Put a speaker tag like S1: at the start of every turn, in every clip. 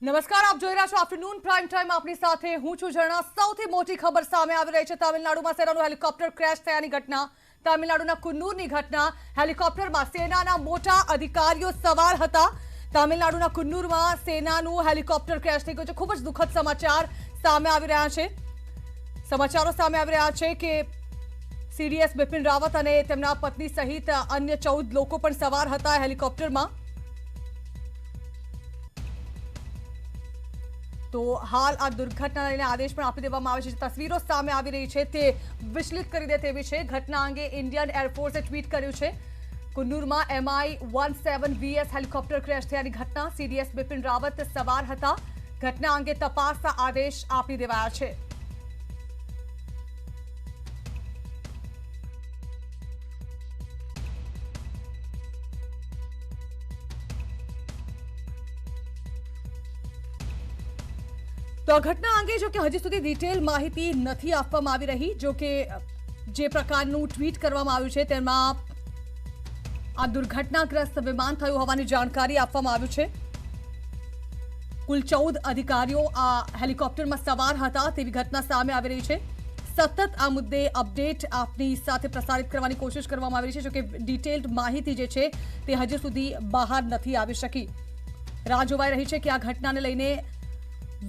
S1: નમસ્કાર, આપ જોઈ રહ્યા છો આફ્ટરનૂન પ્રાઇમ ટાઈમ. આપની સાથે હું છું ઝરણા. સૌથી મોટી ખબર સામે આવી રહી છે તામિલનાડુમાં સેનાનું હેલિકોપ્ટર ક્રેશ થયાની ઘટના. તામિલનાડુના કુન્નૂરની ઘટના. હેલિકોપ્ટરમાં સેનાના મોટા અધિકારીઓ સવાર હતા. તામિલનાડુના કુન્નૂરમાં સેનાનું હેલિકોપ્ટર ક્રેશ થઈ ગયું છે. ખૂબ જ દુઃખદ સમાચાર સામે આવી રહ્યા છે. સમાચારો સામે આવી રહ્યા છે કે સીડીએસ બિપિન રાવત અને તેમના પત્ની સહિત અન્ય 14 લોકો પણ સવાર હતા હેલિકોપ્ટરમાં. તો હાલ આ દુર્ઘટના લઈને આદેશ પણ આપી દેવામાં આવે છે. તસવીરો સામે આવી રહી છે તે વિચલિત કરી દે તેવી છે. ઘટના અંગે ઇન્ડિયન એરફોર્સે ટ્વીટ કર્યું છે. કુન્નૂરમાં MI-17VS હેલિકોપ્ટર ક્રેશ થયાની ઘટના. સીડીએસ બિપિન રાવત સવાર હતા. ઘટના અંગે તપાસના આદેશ આપી દેવાયા છે. તો આ ઘટના અંગે જો કે હજી સુધી ડિટેલ માહિતી નથી આપવામાં આવી રહી. જો કે જે પ્રકારનું ટ્વીટ કરવામાં આવ્યું છે તેમાં આ દુર્ઘટનાગ્રસ્ત વિમાન થયું હોવાની જાણકારી આપવામાં આવ્યું છે. કુલ 14 અધિકારીઓ આ હેલિકોપ્ટરમાં સવાર હતા તેવી ઘટના સામે આવી રહી છે. સતત આ મુદ્દે અપડેટ આપની સાથે પ્રસારિત કરવાની કોશિશ કરવામાં આવી રહી છે. જો કે ડિટેલ્ડ માહિતી જે છે તે હજી સુધી બહાર નથી આવી શકી. રાહ જોવાઈ રહી છે કે આ ઘટનાને લઈને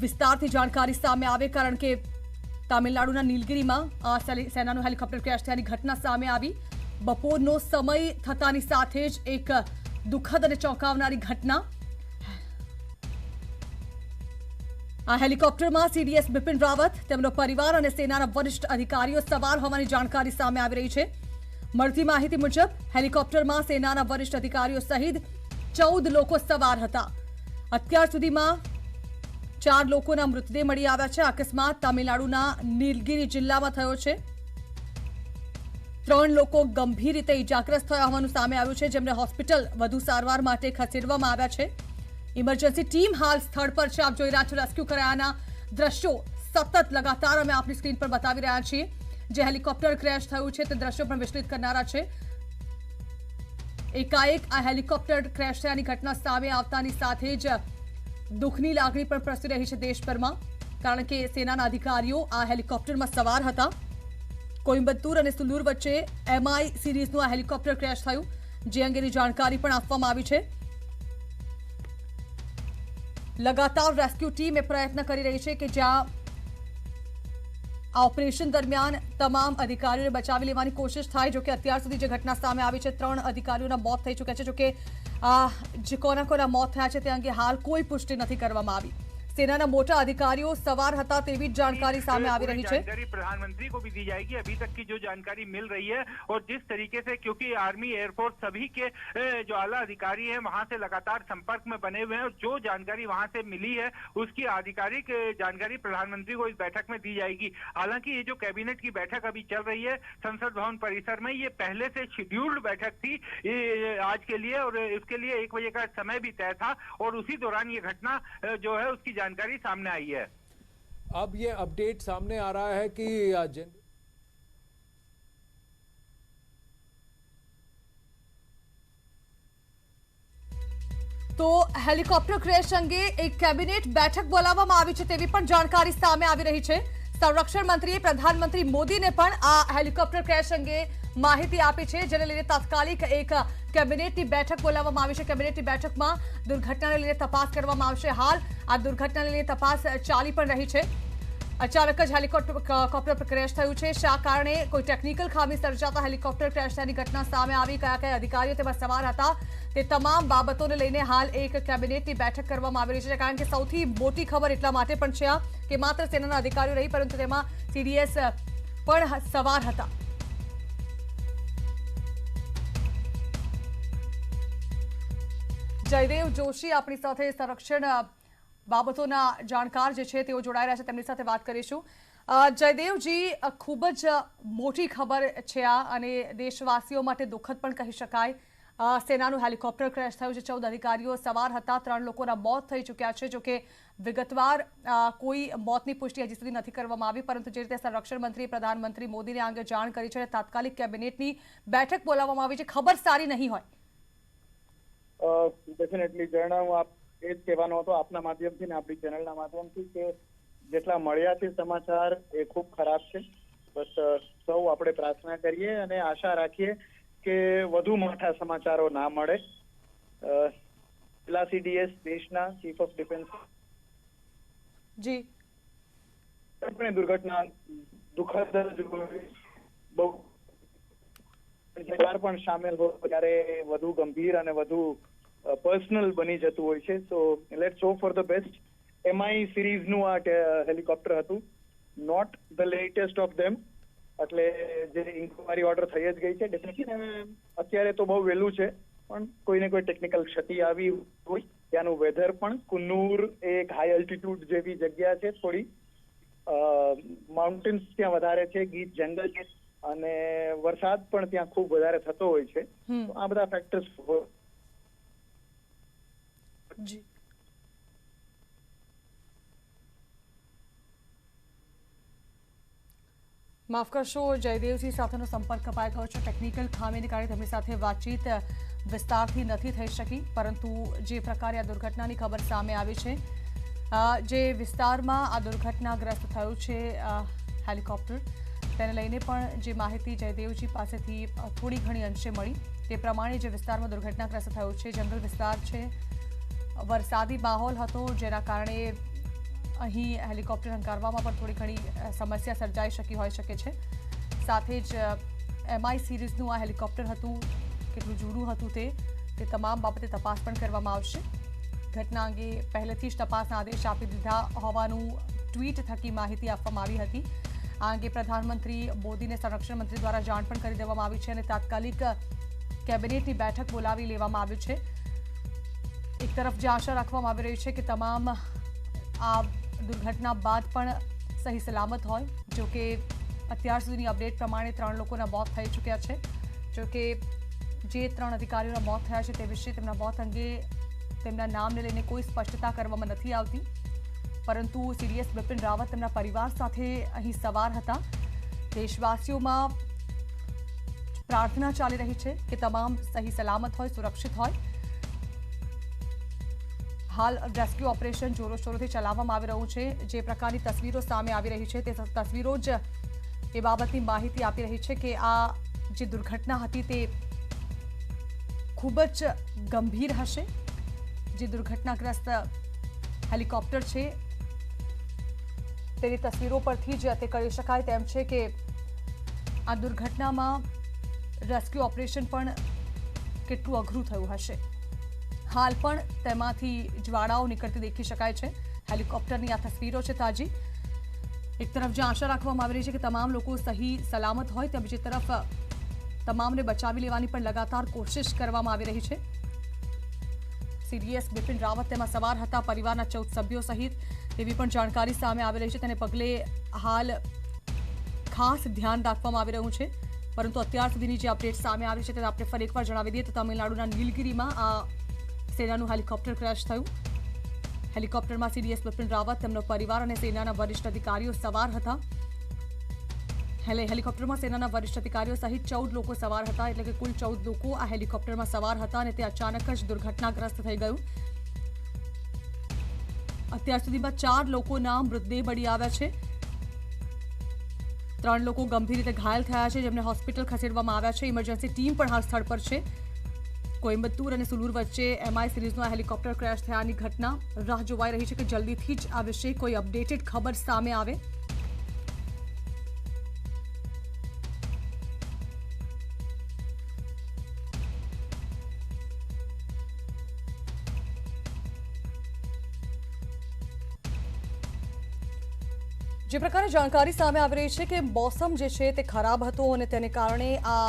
S1: વિસ્તારથી જાણકારી સામે આવે, કારણ કે તામિલનાડુના નીલગિરીમાં સેનાનું હેલિકોપ્ટર ક્રેશ થયાની ઘટના સામે આવી. બપોરનો સમય થતાની સાથે જ એક દુઃખદ અને ચોંકાવનારી ઘટના. આ હેલિકોપ્ટરમાં સીડીએસ બિપિન રાવત, તેમનો પરિવાર અને સેનાના વરિષ્ઠ અધિકારીઓ સવાર હોવાની જાણકારી સામે આવી રહી છે. મળતી માહિતી મુજબ હેલિકોપ્ટરમાં સેનાના વરિષ્ઠ અધિકારીઓ સહિત 14 લોકો સવાર હતા. અત્યાર સુધીમાં 4 લોકોના મૃતદેહ મળી આવ્યા છે. અકસ્માત તામિલનાડુના નીલગિરી જિલ્લામાં થયો છે. 3 લોકો ગંભીર રીતે ઇજાગ્રસ્ત થયા હોવાનું સામે આવ્યું છે, જેમને હોસ્પિટલ વધુ સારવાર માટે ખસેડવામાં આવ્યા છે. ઇમરજન્સી ટીમ હાલ સ્થળ પર છે. આપ જોઈ રહ્યા છો રેસ્ક્યુ કરાયાના દ્રશ્યો સતત લગાતાર અમે આપની સ્ક્રીન પર બતાવી રહ્યા છીએ. જે હેલિકોપ્ટર ક્રેશ થયું છે તે દ્રશ્યો પણ વિચલિત કરનારા છે. એકાએક આ હેલિકોપ્ટર ક્રેશ થયાની ઘટના સામે આવતાની સાથે જ દુઃખની લાગણી પણ પ્રસરી રહી છે દેશભરમાં, કારણ કે સેનાના અધિકારીઓ આ હેલિકોપ્ટરમાં સવાર હતા. કોઇમ્બતુર અને સુલ્લુર વચ્ચે MI સિરીઝનું આ હેલિકોપ્ટર ક્રેશ થયું, જે અંગેની જાણકારી પણ આપવામાં આવી છે. લગાતાર રેસ્ક્યુ ટીમ એ પ્રયત્ન કરી રહી છે કે જ્યાં આ ઓપરેશન દરમિયાન તમામ અધિકારીઓને બચાવી લેવાની કોશિશ થાય. જો કે અત્યાર સુધી જે ઘટના સામે આવી છે 3 અધિકારીઓના મોત થઈ ચૂક્યા છે. જો કે જે કોના મોત થયા છે તે અંગે હાલ કોઈ પુષ્ટિ નથી કરવામાં આવી. सेना मोटा अधिकारियों सवार था तेवी जानकारी सामने आ रही है.
S2: जानकारी प्रधानमंत्री को भी दी जाएगी. अभी तक की जो जानकारी मिल रही है और जिस तरीके से, क्योंकि आर्मी एयरफोर्स सभी के जो आला अधिकारी हैं वहां से लगातार संपर्क में बने हुए हैं और जो जानकारी वहां से मिली है उसकी आधिकारिक जानकारी प्रधानमंत्री को इस बैठक में दी जाएगी. हालांकि ये जो कैबिनेट की बैठक अभी चल रही है संसद भवन परिसर में, ये पहले से शेड्यूल्ड बैठक थी आज के लिए और इसके लिए 1 बजे का समय भी तय था और उसी दौरान ये घटना जो है उसकी जानकारी सामने आई है.
S3: अब ये अपडेट सामने आ रहा है कि
S1: तो हेलिकॉप्टर क्रेश अंगे एक कैबिनेट बैठक बोलावવામાં આવી છે તેવી પણ જાણકારી સામે આવી રહી છે. સંરક્ષણ મંત્રીએ પ્રધાનમંત્રી મોદીને પણ આ હેલિકોપ્ટર ક્રેશ અંગે માહિતી આપી છે, જેને લઈને તાત્કાલિક એક કેબિનેટની બેઠક બોલાવવામાં આવી છે. કેબિનેટની બેઠકમાં દુર્ઘટનાને લઈને તપાસ કરવામાં આવશે. હાલ આ દુર્ઘટનાને લઈને તપાસ ચાલી પણ રહી છે. અચાનક જ હેલિકોપ્ટર ક્રેશ થયું છે. શા કારણે કોઈ ટેકનિકલ ખામી સર્જાતા હેલિકોપ્ટર ક્રેશ થયાની ઘટના સામે આવી, કયા અધિકારીઓ તેમાં સવાર હતા, તે તમામ બાબતોને લઈને હાલ એક કેબિનેટની બેઠક કરવામાં આવી રહી છે. કારણ કે સૌથી મોટી ખબર એટલા માટે પણ છે કે માત્ર સેનાના અધિકારીઓ નહીં પરંતુ તેમાં સીડીએસ પણ સવાર હતા. જયદેવ જોશી આપણી સાથે સંરક્ષણ બાબતોના જાણકાર જે છે તેઓ જોડાઈ રહ્યા છે, તેમની સાથે વાત કરીશું. જયદેવજી, ખૂબ જ મોટી ખબર છે આ અને દેશવાસીઓ માટે દુઃખદ પણ કહી શકાય. સેનાનું હેલિકોપ્ટર ક્રેશ થયું છે. 14 અધિકારીઓ સવાર હતા. 3 લોકોના મોત થઈ ચૂક્યા છે. જો કે વિગતવાર કોઈ મોતની પુષ્ટિ હજી સુધી નથી કરવામાં આવી, પરંતુ જે રીતે સંરક્ષણ મંત્રી પ્રધાનમંત્રી મોદીને આ અંગે જાણ કરી છે, તાત્કાલિક કેબિનેટની બેઠક બોલાવવામાં આવી છે. ખબર સારી નહીં હોય.
S4: डेफिनेटली जर्ना हूँ आप એ જ કહેવાનો હતો આપના માધ્યમથી ને આપણી ચેનલના માધ્યમથી કે જેટલા મળ્યા છે સમાચાર એ ખૂબ ખરાબ છે. બસ સૌ આપણે પ્રાર્થના કરીએ અને આશા રાખીએ કે વધુ મોટા સમાચારો ના મળે. સીડીએસ દેશના ચીફ ઓફ ડિફેન્સ
S1: જી
S4: પણ દુર્ઘટના દુઃખદ બહુ પણ સામેલ હોય ત્યારે વધુ ગંભીર અને વધુ પર્સનલ બની જતું હોય છે. So let's hope for the best. MI સિરીઝનું આ હેલિકોપ્ટર હતું, not the latest of them. એટલે જે ઇન્કવાયરી ઓર્ડર થઈ જ ગઈ છે. ડેફિનેટલી અત્યારે તો બહુ વહેલું છે, પણ કોઈને કોઈ ટેકનિકલ ક્ષતિ આવી હોય. ત્યાંનું વેધર પણ કુન્નૂર એક હાઈ એલ્ટિટ્યુડ જેવી જગ્યા છે, થોડી માઉન્ટેન્સ ત્યાં વધારે છે, ગીચ જંગલ છે અને વરસાદ પણ ત્યાં ખૂબ વધારે થતો હોય છે. આ બધા ફેક્ટર્સ
S1: જી માફ કરશો, જયદેવજી સાથેનો સંપર્ક કપાઈ ગયો છે. ટેકનિકલ ખામીને કારણે તેમની સાથે વાતચીત વિસ્તારથી નથી થઈ શકી. પરંતુ જે પ્રકારે આ દુર્ઘટનાની ખબર સામે આવી છે, જે વિસ્તારમાં આ દુર્ઘટનાગ્રસ્ત થયું છે હેલિકોપ્ટર, તેને લઈને પણ જે માહિતી જયદેવજી પાસેથી થોડી ઘણી અંશે મળી તે પ્રમાણે જે વિસ્તારમાં દુર્ઘટનાગ્રસ્ત થયું છે જંગલ વિસ્તાર છે, વરસાદી માહોલ હતો, જેના કારણે અહીં હેલિકોપ્ટર હંકારવામાં પણ થોડી ઘણી સમસ્યા સર્જાઈ શકી હોઈ શકે છે. સાથે જ એમઆઈ સિરીઝનું આ હેલિકોપ્ટર હતું, કેટલું જૂનું હતું તે તમામ બાબતે તપાસ પણ કરવામાં આવશે. ઘટના અંગે પહેલેથી જ તપાસના આદેશ આપી દીધા હોવાનું ટ્વીટ થકી માહિતી આપવામાં આવી હતી. આ અંગે પ્રધાનમંત્રી મોદીને સંરક્ષણ મંત્રી દ્વારા જાણ પણ કરી દેવામાં આવી છે અને તાત્કાલિક કેબિનેટની બેઠક બોલાવી લેવામાં આવી છે. એક તરફ જે આશા રાખવામાં આવી રહી છે કે તમામ આ દુર્ઘટના બાદ પણ સહી સલામત હોય. જો કે અત્યાર સુધીની અપડેટ પ્રમાણે 3 લોકોના મોત થઈ ચૂક્યા છે. જો કે જે 3 અધિકારીઓના મોત થયા છે તે વિશે તેમના મોત અંગે તેમના નામને લઈને કોઈ સ્પષ્ટતા કરવામાં નથી આવતી. પરંતુ સીડીએસ બિપિન રાવત તેમના પરિવાર સાથે અહીં સવાર હતા. દેશવાસીઓમાં પ્રાર્થના ચાલી રહી છે કે તમામ સહી સલામત હોય, સુરક્ષિત હોય. હાલ રેસ્ક્યુ ઓપરેશન જોરોશોરોથી ચલાવવામાં આવી રહ્યું છે. જે પ્રકારની તસવીરો સામે આવી રહી છે તે તસવીરો જ એ બાબતની માહિતી આપી રહી છે કે આ જે દુર્ઘટના હતી તે ખૂબ જ ગંભીર હશે. જે દુર્ઘટનાગ્રસ્ત હેલિકોપ્ટર છે તેની તસવીરો પરથી જ તે કરી શકાય તેમ છે કે આ દુર્ઘટનામાં રેસ્ક્યુ ઓપરેશન પણ કેટલું અઘરું થયું હશે. હાલ પણ તેમાંથી જ્વાળાઓ નીકળતી દેખી શકાય છે. હેલિકોપ્ટરની આ તસવીરો છે તાજી. એક તરફ જે આશા રાખવામાં આવી રહી છે કે તમામ લોકો સહી સલામત હોય, ત્યાં બીજી તરફ તમામને બચાવી લેવાની પણ લગાતાર કોશિશ કરવામાં આવી રહી છે. સીડીએસ બિપિન રાવત તેમાં સવાર હતા, પરિવારના 14 સભ્યો સહિત, તેવી પણ જાણકારી સામે આવી રહી છે. તેને પગલે હાલ ખાસ ધ્યાન રાખવામાં આવી રહ્યું છે. પરંતુ અત્યાર સુધીની જે અપડેટ સામે આવી છે તે આપણે ફરી એકવાર જણાવી દઈએ તો તમિલનાડુના નીલગિરીમાં આ સેનાનું હેલિકોપ્ટર ક્રેશ થયું. હેલિકોપ્ટરમાં સીડીએસ બિપિન રાવત, તેમનો પરિવાર અને સેનાના વરિષ્ઠ અધિકારીઓ સવાર હતા. હેલિકોપ્ટરમાં સેનાના વરિષ્ઠ અધિકારીઓ સહિત 14 લોકો સવાર હતા. એટલે કે કુલ 14 લોકો આ હેલિકોપ્ટરમાં સવાર હતા અને તે અચાનક જ દુર્ઘટનાગ્રસ્ત થઈ ગયું. અત્યાર સુધીમાં 4 લોકોના મૃતદેહ મળી આવ્યા છે. 3 લોકો ગંભીર રીતે ઘાયલ થયા છે, જેમને હોસ્પિટલ ખસેડવામાં આવ્યા છે. ઇમરજન્સી ટીમ પણ હાલ સ્થળ પર છે. કોઇમ્બતુર અને સુલુર વચ્ચે એમઆઈ સિરીઝનું આ હેલિકોપ્ટર ક્રેશ થયાની ઘટના રાહ જોવાઈ રહી છે કે જલ્દીથી જ આ વિશે કોઈ અપડેટેડ ખબર સામે આવે. જે પ્રકારે જાણકારી સામે આવી રહી છે કે મોસમ જે છે તે ખરાબ હતો અને તેને કારણે આ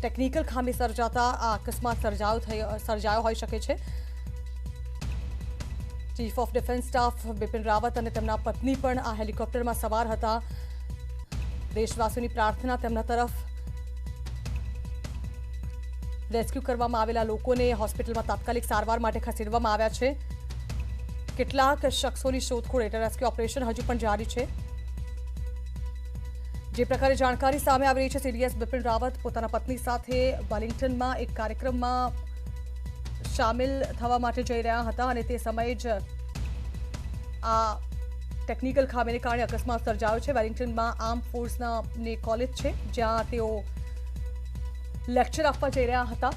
S1: ટેકનિકલ ખામી સર્જાતા આ અકસ્માત સર્જાયો હોઈ શકે છે. Chief of defence staff Bipin Rawat અને તેમના પત્ની પણ આ હેલિકોપ્ટરમાં સવાર હતા. દેશવાસીઓની પ્રાર્થના તેમના તરફ. રેસ્ક્યુ કરવામાં આવેલા લોકોને હોસ્પિટલમાં તાત્કાલિક સારવાર માટે ખસેડવામાં આવ્યા છે. કેટલાક શખ્સોની શોધખોળ એટલે રેસ્ક્યુ ઓપરેશન હજુ પણ જારી છે. જે પ્રકારે જાણકારી સામે આવી રહી છે, સીડીએસ બિપિન રાવત પોતાના પત્ની સાથે વેલિંગ્ટનમાં એક કાર્યક્રમમાં સામેલ થવા માટે જઈ રહ્યા હતા અને તે સમયે જ આ ટેકનિકલ ખામીને કારણે અકસ્માત સર્જાયો છે। વેલિંગ્ટનમાં આર્મ ફોર્સના કોલેજ છે જ્યાં તેઓ લેક્ચર આપવા જઈ રહ્યા હતા।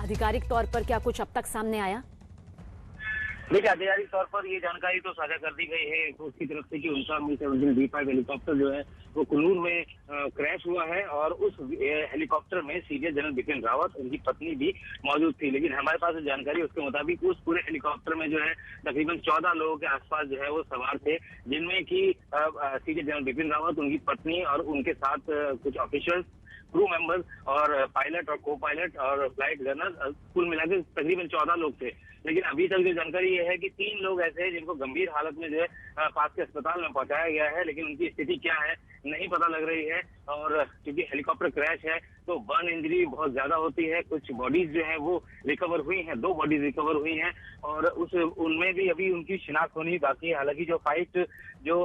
S5: आधिकारिक तौर पर क्या कुछ अब तक सामने आया?
S6: देखिए, आधिकारिक तौर पर ये जानकारी तो साझा कर दी गई है उसकी तरफ से कि उनका Mi-17 हेलीकॉप्टर जो है वो कुल्लू में क्रैश हुआ है और उस हेलीकॉप्टर में सीनियर जनरल बिपिन रावत उनकी पत्नी भी मौजूद थी। लेकिन हमारे पास जो जानकारी उसके मुताबिक उस पूरे हेलीकॉप्टर में जो है तकरीबन 14 लोगों के आसपास जो है वो सवार थे, जिनमें की सीनियर जनरल बिपिन रावत, उनकी पत्नी और उनके साथ कुछ ऑफिसर्स, क्रू मेंबर्स और पायलट और को पायलट और फ्लाइट गनर, कुल मिलाकर तकरीबन 14 लोग थे। लेकिन अभी तक जो जानकारी ये है कि 3 लोग ऐसे हैं जिनको गंभीर हालत में जो है पास के अस्पताल में पहुंचाया गया है, लेकिन उनकी स्थिति क्या है नहीं पता लग रही है। और क्योंकि हेलीकॉप्टर क्रैश है तो बर्न इंजरी बहुत ज्यादा होती है। कुछ बॉडीज जो है वो रिकवर हुई हैं, 2 बॉडीज रिकवर हुई हैं और उनमें भी अभी उनकी शिनाख्त होनी बाकी है। हालांकि जो फाइट जो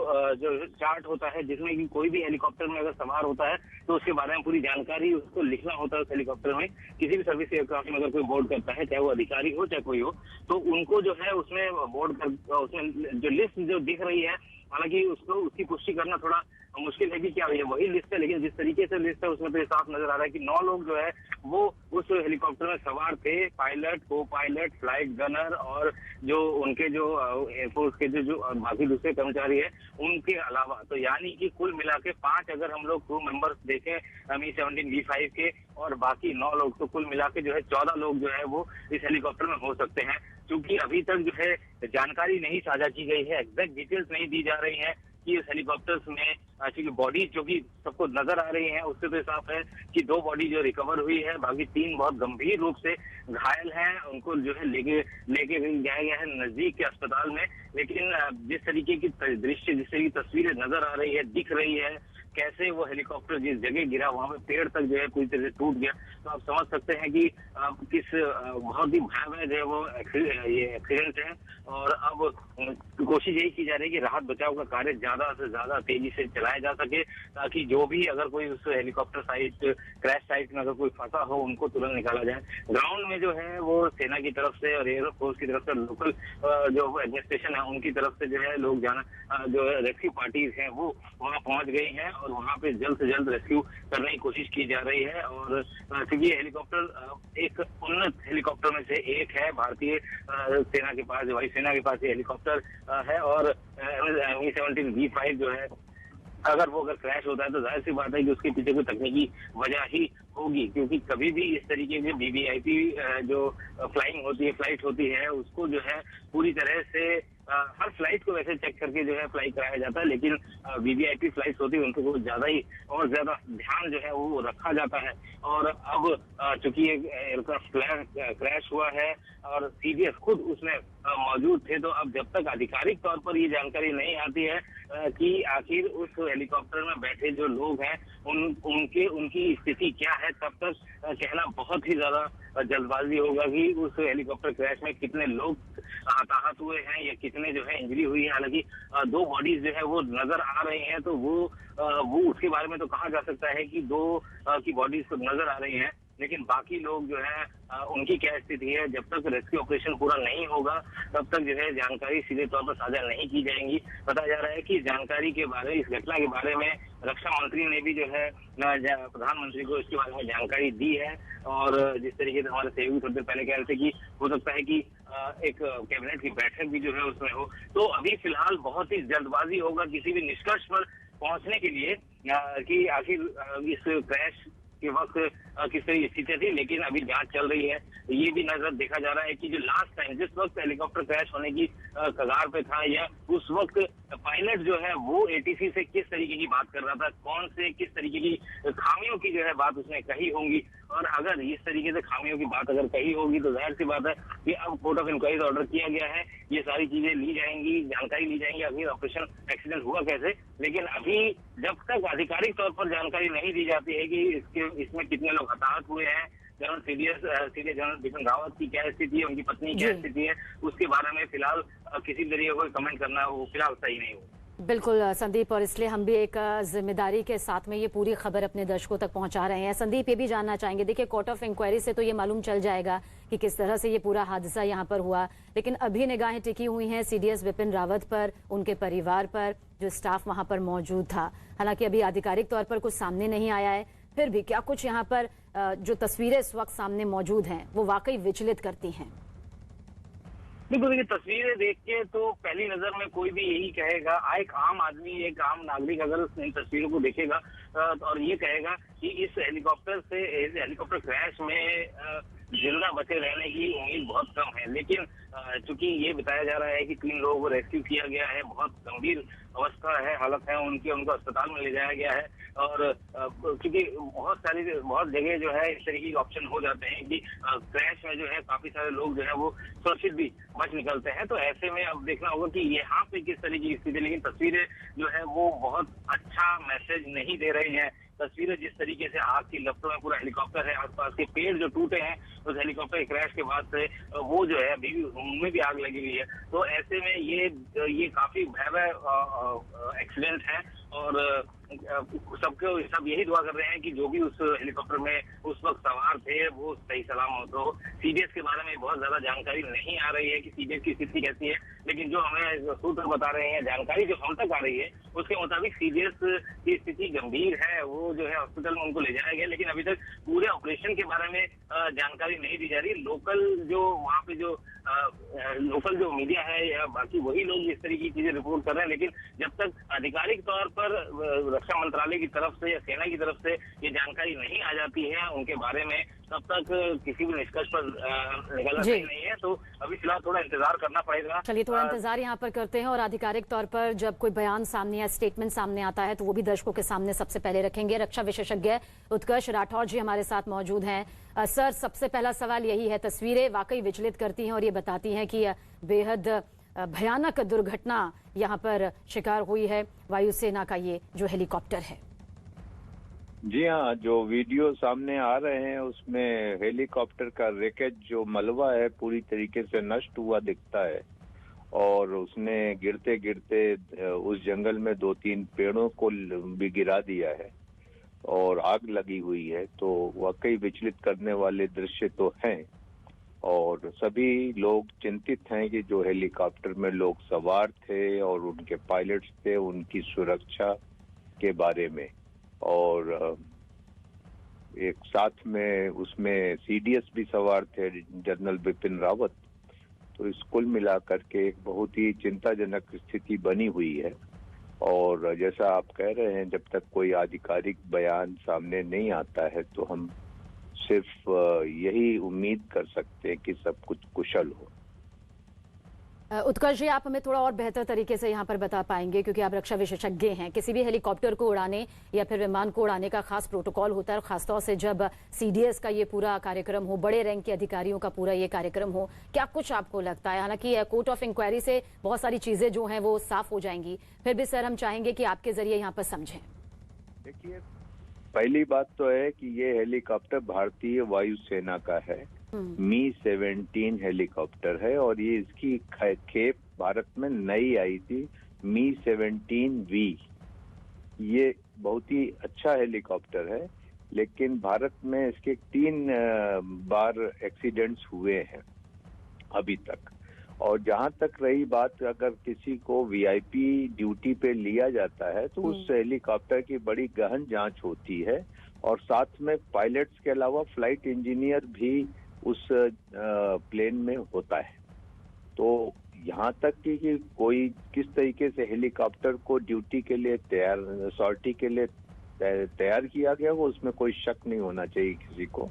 S6: चार्ट होता है जिसमें कि कोई भी हेलीकॉप्टर में अगर सवार होता है तो उसके बारे में पूरी जानकारी उसको लिखना होता है। उस हेलीकॉप्टर में किसी भी सर्विस एयरक्राफ्ट में अगर कोई बोर्ड करता है, चाहे वो अधिकारी हो चाहे कोई हो, तो उनको जो है उसमें उसमें जो लिस्ट जो दिख रही है, हालांकि उसको उसकी पुष्टि करना थोड़ा मुश्किल है कि क्या ये वही लिस्ट है, लेकिन जिस तरीके से लिस्ट है उसमें तो साफ नजर आ रहा है कि 9 लोग जो है वो उस हेलीकॉप्टर में सवार थे, पायलट, को पायलट, फ्लाइट गनर और जो उनके जो एयरफोर्स के जो बाकी दूसरे कर्मचारी है उनके अलावा। तो यानी कि कुल मिला के 5 अगर हम लोग क्रू मेंबर्स देखें Mi-17 V5 के और बाकी 9 लोग, तो कुल मिला के जो है 14 लोग जो है वो इस हेलीकॉप्टर में हो सकते हैं। क्योंकि अभी तक जो है जानकारी नहीं साझा की गई है, एग्जैक्ट डिटेल्स नहीं दी जा रही है कि इस हेलीकॉप्टर्स में क्योंकि बॉडी जो कि सबको नजर आ रही है उससे तो साफ है कि 2 बॉडी जो रिकवर हुई है, बाकी 3 बहुत गंभीर रूप से घायल हैं। उनको जो है लेके जाया गया है नजदीक के अस्पताल में। लेकिन जिस तरीके की दृश्य, जिस तरीके की तस्वीरें नजर आ रही है, दिख रही है कैसे वो हेलीकॉप्टर जिस जगह गिरा वहां पे पेड़ तक जो है पूरी तरह से टूट गया, तो आप समझ सकते हैं कि किस बहुत ही भयावह जो है वो ये एक्सीडेंट है। और अब कोशिश यही की जा रही है कि राहत बचाव का कार्य ज्यादा से ज्यादा तेजी से चलाया जा सके, ताकि जो भी अगर कोई उस हेलीकॉप्टर साइट, क्रैश साइट में अगर कोई फंसा हो उनको तुरंत निकाला जाए। ग्राउंड में जो है वो सेना की तरफ से और एयरफोर्स की तरफ से, लोकल जो एडमिनिस्ट्रेशन है उनकी तरफ से जो है लोग जो रेस्क्यू पार्टीज हैं वो वहाँ पहुंच गई हैं और वहाँ पे जल्द से जल्द रेस्क्यू करने की कोशिश की जा रही है। और क्योंकि हेलीकॉप्टर एक उन्नत हेलीकॉप्टर में से एक है, भारतीय सेना के पास, वायुसेना के पास ये हेलीकॉप्टर है। और Mi-17 V5 जो है अगर क्रैश होता है तो जाहिर सी बात है कि उसके पीछे कोई तकनीकी वजह ही होगी, क्योंकि कभी भी इस तरीके की वीवीआईपी जो फ्लाइट होती है उसको जो है पूरी तरह से हर फ्लाइट को वैसे चेक करके जो है फ्लाई कराया जाता है, लेकिन वीवीआईपी फ्लाइट्स होती है उनको बहुत ज्यादा ही और ज्यादा ध्यान जो है वो रखा जाता है। और अब चूंकि एयरक्राफ्ट क्रैश हुआ है और सीडीएस खुद उसमें मौजूद थे, तो अब जब तक आधिकारिक तौर पर ये जानकारी नहीं आती है कि आखिर उस हेलीकॉप्टर में बैठे जो लोग हैं उनकी स्थिति क्या है, तब तक कहना बहुत ही ज्यादा जल्दबाजी होगा कि उस हेलीकॉप्टर क्रैश में कितने लोग हताहत हुए हैं या कितने जो है इंजरी हुई है। हालांकि 2 बॉडीज जो है वो नजर आ रही हैं, तो वो उसके बारे में तो कहा जा सकता है कि 2 की बॉडीज तो नजर आ रही हैं, लेकिन बाकी लोग जो है उनकी क्या स्थिति है, जब तक रेस्क्यू ऑपरेशन पूरा नहीं होगा तब तक जो है जानकारी सीधे तौर पर साझा नहीं की जाएंगी। बताया जा रहा है कि जानकारी के बारे, इस घटना के बारे में रक्षा मंत्री ने भी जो है प्रधानमंत्री को इसके बारे में जानकारी दी है। और जिस तरीके से हमारे सहयोगी थोड़ी देर पहले कह रहे थे कि हो सकता है कि एक कैबिनेट की बैठक भी जो है उसमें हो, तो अभी फिलहाल बहुत ही जल्दबाजी होगा किसी भी निष्कर्ष पर पहुंचने के लिए कि आखिर इस क्रैश के वक्त किस तरह की स्थिति थी। लेकिन अभी जांच चल रही है। ये भी नजर देखा जा रहा है कि जो लास्ट टाइम जिस वक्त हेलीकॉप्टर क्रैश होने की कगार पे था या उस वक्त पायलट जो है वो एटीसी से किस तरीके की बात कर रहा था, कौन से किस तरीके की खामियों की जो है बात उसने कही होंगी। और अगर इस तरीके से खामियों की बात अगर कही होगी तो जाहिर सी बात है कि अब कोर्ट ऑफ इंक्वायरी ऑर्डर किया गया है, ये सारी चीजें ली जाएंगी, जानकारी ली जाएंगी आखिर ऑपरेशन एक्सीडेंट हुआ कैसे। लेकिन अभी जब तक आधिकारिक तौर पर जानकारी नहीं दी जाती है कि इसमें कितने लोग हताहत हुए हैं, जनरल जनरल बिपिन रावत की क्या स्थिति है, उनकी पत्नी की क्या स्थिति है, उसके बारे में फिलहाल किसी तरीके को कमेंट करना वो फिलहाल सही नहीं होगा।
S5: बिल्कुल संदीप, और इसलिए हम भी एक जिम्मेदारी के साथ में ये पूरी खबर अपने दर्शकों तक पहुंचा रहे हैं। संदीप, ये भी जानना चाहेंगे, देखिए कोर्ट ऑफ इंक्वायरी से तो ये मालूम चल जाएगा कि किस तरह से ये पूरा हादसा यहाँ पर हुआ, लेकिन अभी निगाहें टिकी हुई हैं सीडीएस बिपिन रावत पर, उनके परिवार पर, जो स्टाफ वहां पर मौजूद था। हालांकि अभी आधिकारिक तौर पर कुछ सामने नहीं आया है, फिर भी क्या कुछ यहाँ पर जो तस्वीरें इस वक्त सामने मौजूद हैं वो वाकई विचलित करती हैं?
S6: बिल्कुल, देखिए तस्वीरें देख के तो पहली नजर में कोई भी यही कहेगा, एक आम आदमी, एक आम नागरिक अगर इन तस्वीरों को देखेगा और ये कहेगा कि इस हेलीकॉप्टर क्रैश में जिंदा बचे रहने की उम्मीद बहुत कम है। लेकिन चूंकि ये बताया जा रहा है कि 3 लोगों को रेस्क्यू किया गया है, बहुत गंभीर अवस्था है, हालत है उनको अस्पताल में ले जाया गया है। और क्योंकि बहुत जगह जो है इस तरीके के ऑप्शन हो जाते हैं कि क्रैश में जो है काफी सारे लोग जो है वो सुरक्षित भी बच निकलते हैं, तो ऐसे में अब देखना होगा कि यहाँ पे किस तरीके की स्थिति। लेकिन तस्वीरें जो है वो बहुत अच्छा मैसेज नहीं दे रही हैं। तस्वीरें जिस तरीके से आग की लपटों में पूरा हेलीकॉप्टर है, आसपास के पेड़ जो टूटे हैं उस हेलीकॉप्टर के क्रैश के बाद से, वो जो है अभी भी उनमें भी आग लगी हुई है। तो ऐसे में ये काफी भयावह एक्सीडेंट है और सब यही दुआ कर रहे हैं कि जो भी उस हेलीकॉप्टर में उस वक्त सवार थे वो सही सलामत हो। सीडीएस के बारे में बहुत ज्यादा जानकारी नहीं आ रही है कि सीडीएस की स्थिति कैसी है, लेकिन जो हमें सूत्र बता रहे हैं, जानकारी जो हम तक आ रही है उसके मुताबिक सीडीएस की स्थिति गंभीर है, वो जो है हॉस्पिटल में उनको ले जाया गया। लेकिन अभी तक पूरे ऑपरेशन के बारे में जानकारी नहीं दी जा रही। लोकल जो मीडिया है या बाकी वही लोग इस तरीके की चीजें रिपोर्ट कर रहे हैं, लेकिन जब तक आधिकारिक तौर पर रक्षा मंत्रालय की तरफ से या सेना की तरफ से ये जानकारी नहीं आ जाती है उनके बारे में, तब तक किसी भी निष्कर्ष पर निकलना सही नहीं है। तो अभी फिलहाल थोड़ा इंतजार करना पड़ेगा।
S5: चलिए थोड़ा इंतजार यहाँ पर करते हैं और आधिकारिक तौर पर जब कोई बयान सामने या स्टेटमेंट सामने आता है तो वो भी दर्शकों के सामने सबसे पहले रखेंगे। रक्षा विशेषज्ञ उत्कर्ष राठौर जी हमारे साथ मौजूद हैं। सर, सबसे पहला सवाल यही है, तस्वीरें वाकई विचलित करती हैं और ये बताती हैं कि बेहद भयानक दुर्घटना यहाँ पर शिकार हुई है वायुसेना का ये जो हेलीकॉप्टर है।
S7: जी हाँ, जो वीडियो सामने आ रहे हैं उसमें हेलीकॉप्टर का रेकेज जो मलबा है पूरी तरीके से नष्ट हुआ दिखता है और उसने गिरते गिरते उस जंगल में 2-3 पेड़ों को भी गिरा दिया है और आग लगी हुई है। तो वाकई विचलित करने वाले दृश्य तो हैं और सभी लोग चिंतित हैं कि जो हेलीकॉप्टर में लोग सवार थे और उनके पायलट्स थे उनकी सुरक्षा के बारे में। और एक साथ में उसमें सीडीएस भी सवार थे, जनरल बिपिन रावत। तो इस कुल मिलाकर के एक बहुत ही चिंताजनक स्थिति बनी हुई है और जैसा आप कह रहे हैं, जब तक कोई आधिकारिक बयान सामने नहीं आता है तो हम सिर्फ यही उम्मीद कर सकते हैं कि सब कुछ कुशल हो।
S5: उत्कर्ष जी, आप हमें थोड़ा और बेहतर तरीके से यहाँ पर बता पाएंगे, क्योंकि आप रक्षा विशेषज्ञ हैं। किसी भी हेलीकॉप्टर को उड़ाने या फिर विमान को उड़ाने का खास प्रोटोकॉल होता है और खासतौर से जब सीडीएस का ये पूरा कार्यक्रम हो, बड़े रैंक के अधिकारियों का पूरा ये कार्यक्रम हो, क्या कुछ आपको लगता है? हालांकि कोर्ट ऑफ इंक्वायरी से बहुत सारी चीजें जो हैं वो साफ हो जाएंगी, फिर भी सर हम चाहेंगे कि आपके जरिए यहाँ पर समझें।
S7: देखिए, पहली बात तो है कि ये हेलीकॉप्टर भारतीय वायुसेना का है, मी-17 हेलीकॉप्टर है और ये इसकी खेप भारत में नई आई थी, मी-17V। ये बहुत ही अच्छा हेलीकॉप्टर है, लेकिन भारत में इसके 3 बार एक्सीडेंट्स हुए हैं अभी तक। और जहां तक रही बात, अगर किसी को वीआईपी ड्यूटी पे लिया जाता है तो उस हेलीकॉप्टर की बड़ी गहन जांच होती है और साथ में पायलट्स के अलावा फ्लाइट इंजीनियर भी उस प्लेन में होता है। तो यहाँ तक कि कोई किस तरीके से हेलीकॉप्टर को ड्यूटी के लिए सॉर्टी के लिए तैयार किया गया हो, उसमें कोई शक नहीं होना चाहिए किसी को।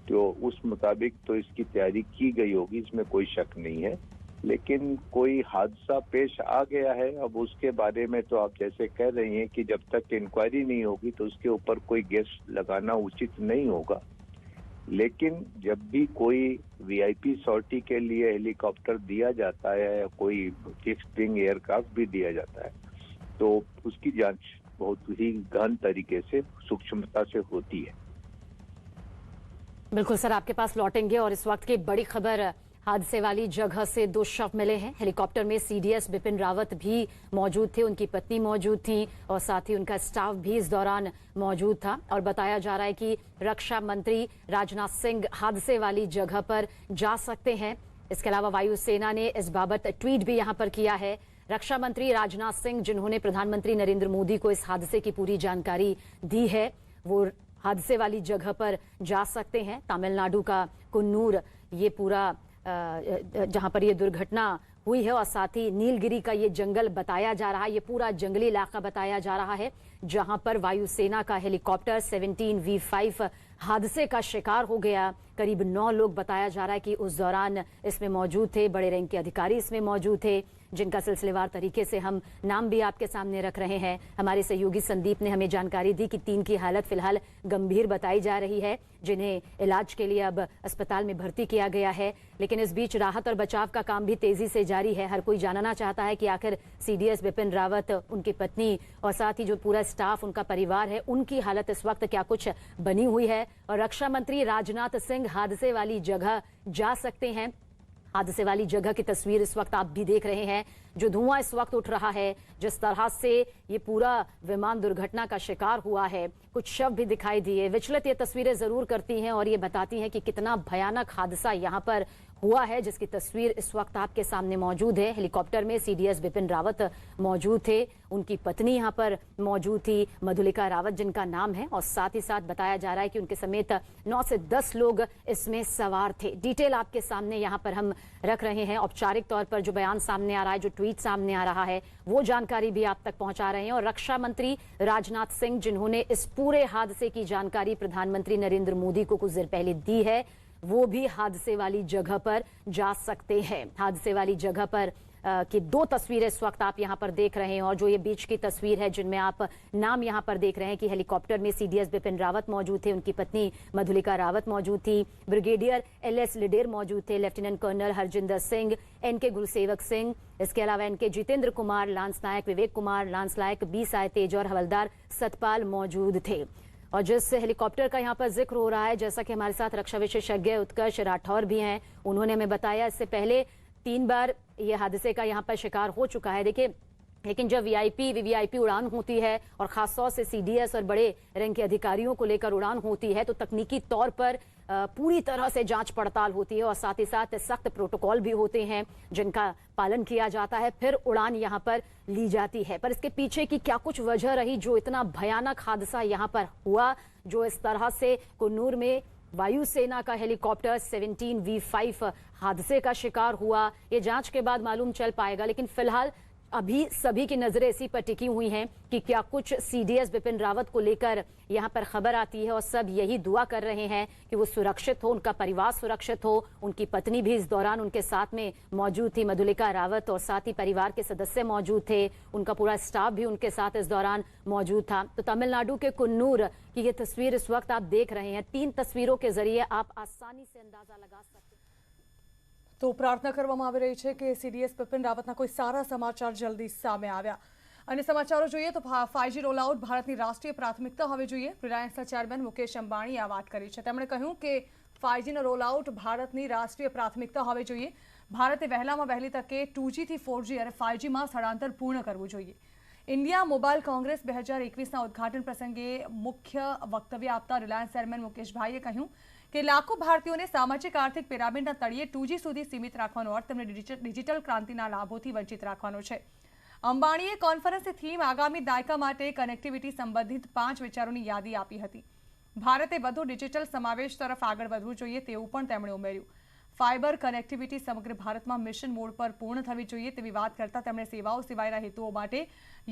S7: तो उस मुताबिक तो इसकी तैयारी की गई होगी, इसमें कोई शक नहीं है। लेकिन कोई हादसा पेश आ गया है। अब उसके बारे में तो आप जैसे कह रही हैं कि जब तक इंक्वायरी नहीं होगी तो उसके ऊपर कोई गेस लगाना उचित नहीं होगा। लेकिन जब भी कोई वीआईपी सॉर्टी के लिए हेलीकॉप्टर दिया जाता है या कोई फिक्स्ड विंग एयरक्राफ्ट भी दिया जाता है तो उसकी जांच बहुत ही गहन तरीके से सूक्ष्मता से होती है।
S5: बिल्कुल सर, आपके पास लौटेंगे। और इस वक्त की बड़ी खबर, हादसे वाली जगह से 2 शव मिले हैं। हेलीकॉप्टर में सीडीएस बिपिन रावत भी मौजूद थे, उनकी पत्नी मौजूद थी और साथ ही उनका स्टाफ भी इस दौरान मौजूद था। और बताया जा रहा है कि रक्षा मंत्री राजनाथ सिंह हादसे वाली जगह पर जा सकते हैं। इसके अलावा वायुसेना ने इस बाबत ट्वीट भी यहां पर किया है। रक्षा मंत्री राजनाथ सिंह, जिन्होंने प्रधानमंत्री नरेंद्र मोदी को इस हादसे की पूरी जानकारी दी है, वो हादसे वाली जगह पर जा सकते हैं। तमिलनाडु का कुन्नूर ये पूरा जहां पर ये दुर्घटना हुई है और साथ ही नीलगिरी का ये जंगल बताया जा रहा है, ये पूरा जंगली इलाका बताया जा रहा है जहां पर वायुसेना का हेलीकॉप्टर 17V5 हादसे का शिकार हो गया। करीब 9 लोग बताया जा रहा है कि उस दौरान इसमें मौजूद थे, बड़े रैंक के अधिकारी इसमें मौजूद थे, जिनका सिलसिलेवार तरीके से हम नाम भी आपके सामने रख रहे हैं। हमारे सहयोगी संदीप ने हमें जानकारी दी कि 3 की हालत फिलहाल गंभीर बताई जा रही है, जिन्हें इलाज के लिए अब अस्पताल में भर्ती किया गया है। लेकिन इस बीच राहत और बचाव का काम भी तेजी से जारी है। हर कोई जानना चाहता है कि आखिर सीडीएस बिपिन रावत, उनकी पत्नी और साथ ही जो पूरा स्टाफ, उनका परिवार है, उनकी हालत इस वक्त क्या कुछ बनी हुई है। और रक्षा मंत्री राजनाथ सिंह हादसे वाली जगह जा सकते हैं। हादसे वाली जगह की तस्वीर इस वक्त आप भी देख रहे हैं। जो धुआं इस वक्त उठ रहा है, जिस तरह से ये पूरा विमान दुर्घटना का शिकार हुआ है, कुछ शव भी दिखाई दिए। विचलित ये तस्वीरें जरूर करती हैं और ये बताती हैं कि कितना भयानक हादसा यहाँ पर हुआ है, जिसकी तस्वीर इस वक्त आपके सामने मौजूद है। हेलीकॉप्टर में सीडीएस बिपिन रावत मौजूद थे, उनकी पत्नी यहाँ पर मौजूद थी, मधुलिका रावत जिनका नाम है, और साथ ही साथ बताया जा रहा है कि उनके समेत 9 से 10 लोग इसमें सवार थे। डिटेल आपके सामने यहाँ पर हम रख रहे हैं। औपचारिक तौर पर जो बयान सामने आ रहा है, जो ट्वीट सामने आ रहा है, वो जानकारी भी आप तक पहुंचा रहे हैं। और रक्षा मंत्री राजनाथ सिंह, जिन्होंने इस पूरे हादसे की जानकारी प्रधानमंत्री नरेंद्र मोदी को कुछ देर पहले दी है, वो भी हादसे वाली जगह पर जा सकते हैं। हादसे वाली जगह पर की 2 तस्वीरें इस वक्त आप यहां पर देख रहे हैं। और जो ये बीच की तस्वीर है, जिनमें आप नाम यहां पर देख रहे हैं कि हेलीकॉप्टर में सीडीएस बिपिन रावत मौजूद थे, उनकी पत्नी मधुलिका रावत मौजूद थी, ब्रिगेडियर LS लिडेर मौजूद थे, lieutenant colonel Harjinder Singh, NK Gursewak Singh, इसके अलावा NK Jitendra Kumar, lance naik Vivek Kumar, lance naik B Sai Tej और हवलदार सतपाल मौजूद थे। और जिस हेलीकॉप्टर का यहाँ पर जिक्र हो रहा है, जैसा कि हमारे साथ रक्षा विशेषज्ञ उत्कर्ष राठौर भी हैं, उन्होंने हमें बताया इससे पहले 3 बार ये हादसे का यहाँ पर शिकार हो चुका है। देखिए, लेकिन जब वीवीआईपी उड़ान होती है और खासतौर से सीडीएस और बड़े रैंक के अधिकारियों को लेकर उड़ान होती है, तो तकनीकी तौर पर पूरी तरह से जांच पड़ताल होती है और साथ ही साथ सख्त प्रोटोकॉल भी होते हैं जिनका पालन किया जाता है, फिर उड़ान यहां पर ली जाती है। पर इसके पीछे की क्या कुछ वजह रही जो इतना भयानक हादसा यहां पर हुआ, जो इस तरह से कुन्नूर में वायुसेना का हेलीकॉप्टर 17V5 हादसे का शिकार हुआ, ये जांच के बाद मालूम चल पाएगा। लेकिन फिलहाल अभी सभी की नजरें इसी पर टिकी हुई हैं कि क्या कुछ सीडीएस बिपिन रावत को लेकर यहां पर खबर आती है, और सब यही दुआ कर रहे हैं कि वो सुरक्षित हो, उनका परिवार सुरक्षित हो। उनकी पत्नी भी इस दौरान उनके साथ में मौजूद थी, मधुलिका रावत, और साथ ही परिवार के सदस्य मौजूद थे, उनका पूरा स्टाफ भी उनके साथ इस दौरान मौजूद था। तो तमिलनाडु के कुन्नूर की ये तस्वीर इस वक्त आप देख रहे हैं। 3 तस्वीरों के जरिए आप आसानी से अंदाजा लगा सकते हैं।
S1: તો પ્રાર્થના કરવામાં આવી રહી છે કે સીડીએસ બિપિન રાવતના કોઈ સારા સમાચાર જલ્દી સામે આવ્યા। અને સમાચારો જોઈએ તો 5G રોલઆઉટ ભારતની રાષ્ટ્રીય પ્રાથમિકતા હોવી જોઈએ। રિલાયન્સના ચેરમેન મુકેશ અંબાણીએ આ વાત કરી છે। તેમણે કહ્યું કે 5Gનો રોલઆઉટ ભારતની રાષ્ટ્રીય પ્રાથમિકતા હોવી જોઈએ। ભારતે વહેલામાં વહેલી તકે 2G થી 4G અને 5Gમાં સ્થળાંતર પૂર્ણ કરવું જોઈએ। ઇન્ડિયા મોબાઈલ કોંગ્રેસ 2021ના ઉદ્ઘાટન પ્રસંગે મુખ્ય વક્તવ્ય આપતા રિલાયન્સ ચેરમેન મુકેશભાઈએ કહ્યું કે લાખો ભારતીયોને સામાજિક આર્થિક પિરામિડના તળિયે 2G સુધી સીમિત રાખવાનો અર્થ તેમને ડિજિટલ ક્રાંતિના લાભોથી વંચિત રાખવાનો છે। અંબાણીએ કોન્ફરન્સની થીમ આગામી દાયકા માટે કનેક્ટિવિટી સંબંધિત 5 વિચારોની યાદી આપી હતી। ભારતે વધુ ડિજિટલ સમાવેશ તરફ આગળ વધવું જોઈએ તેવું પણ તેમણે ઉમેર્યું। ફાઇબર કનેક્ટિવિટી સમગ્ર ભારતમાં મિશન મોડ પર પૂર્ણ થવી જોઈએ તેવી વાત કરતા તેમણે સેવાઓ સિવાયના હેતુઓ માટે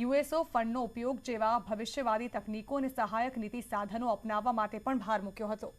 S1: USO ફંડનો ઉપયોગ જેવા ભવિષ્યવાદી તકનીકો અને સહાયક નીતિ સાધનો અપનાવવા માટે પણ ભાર મૂક્યો હતો।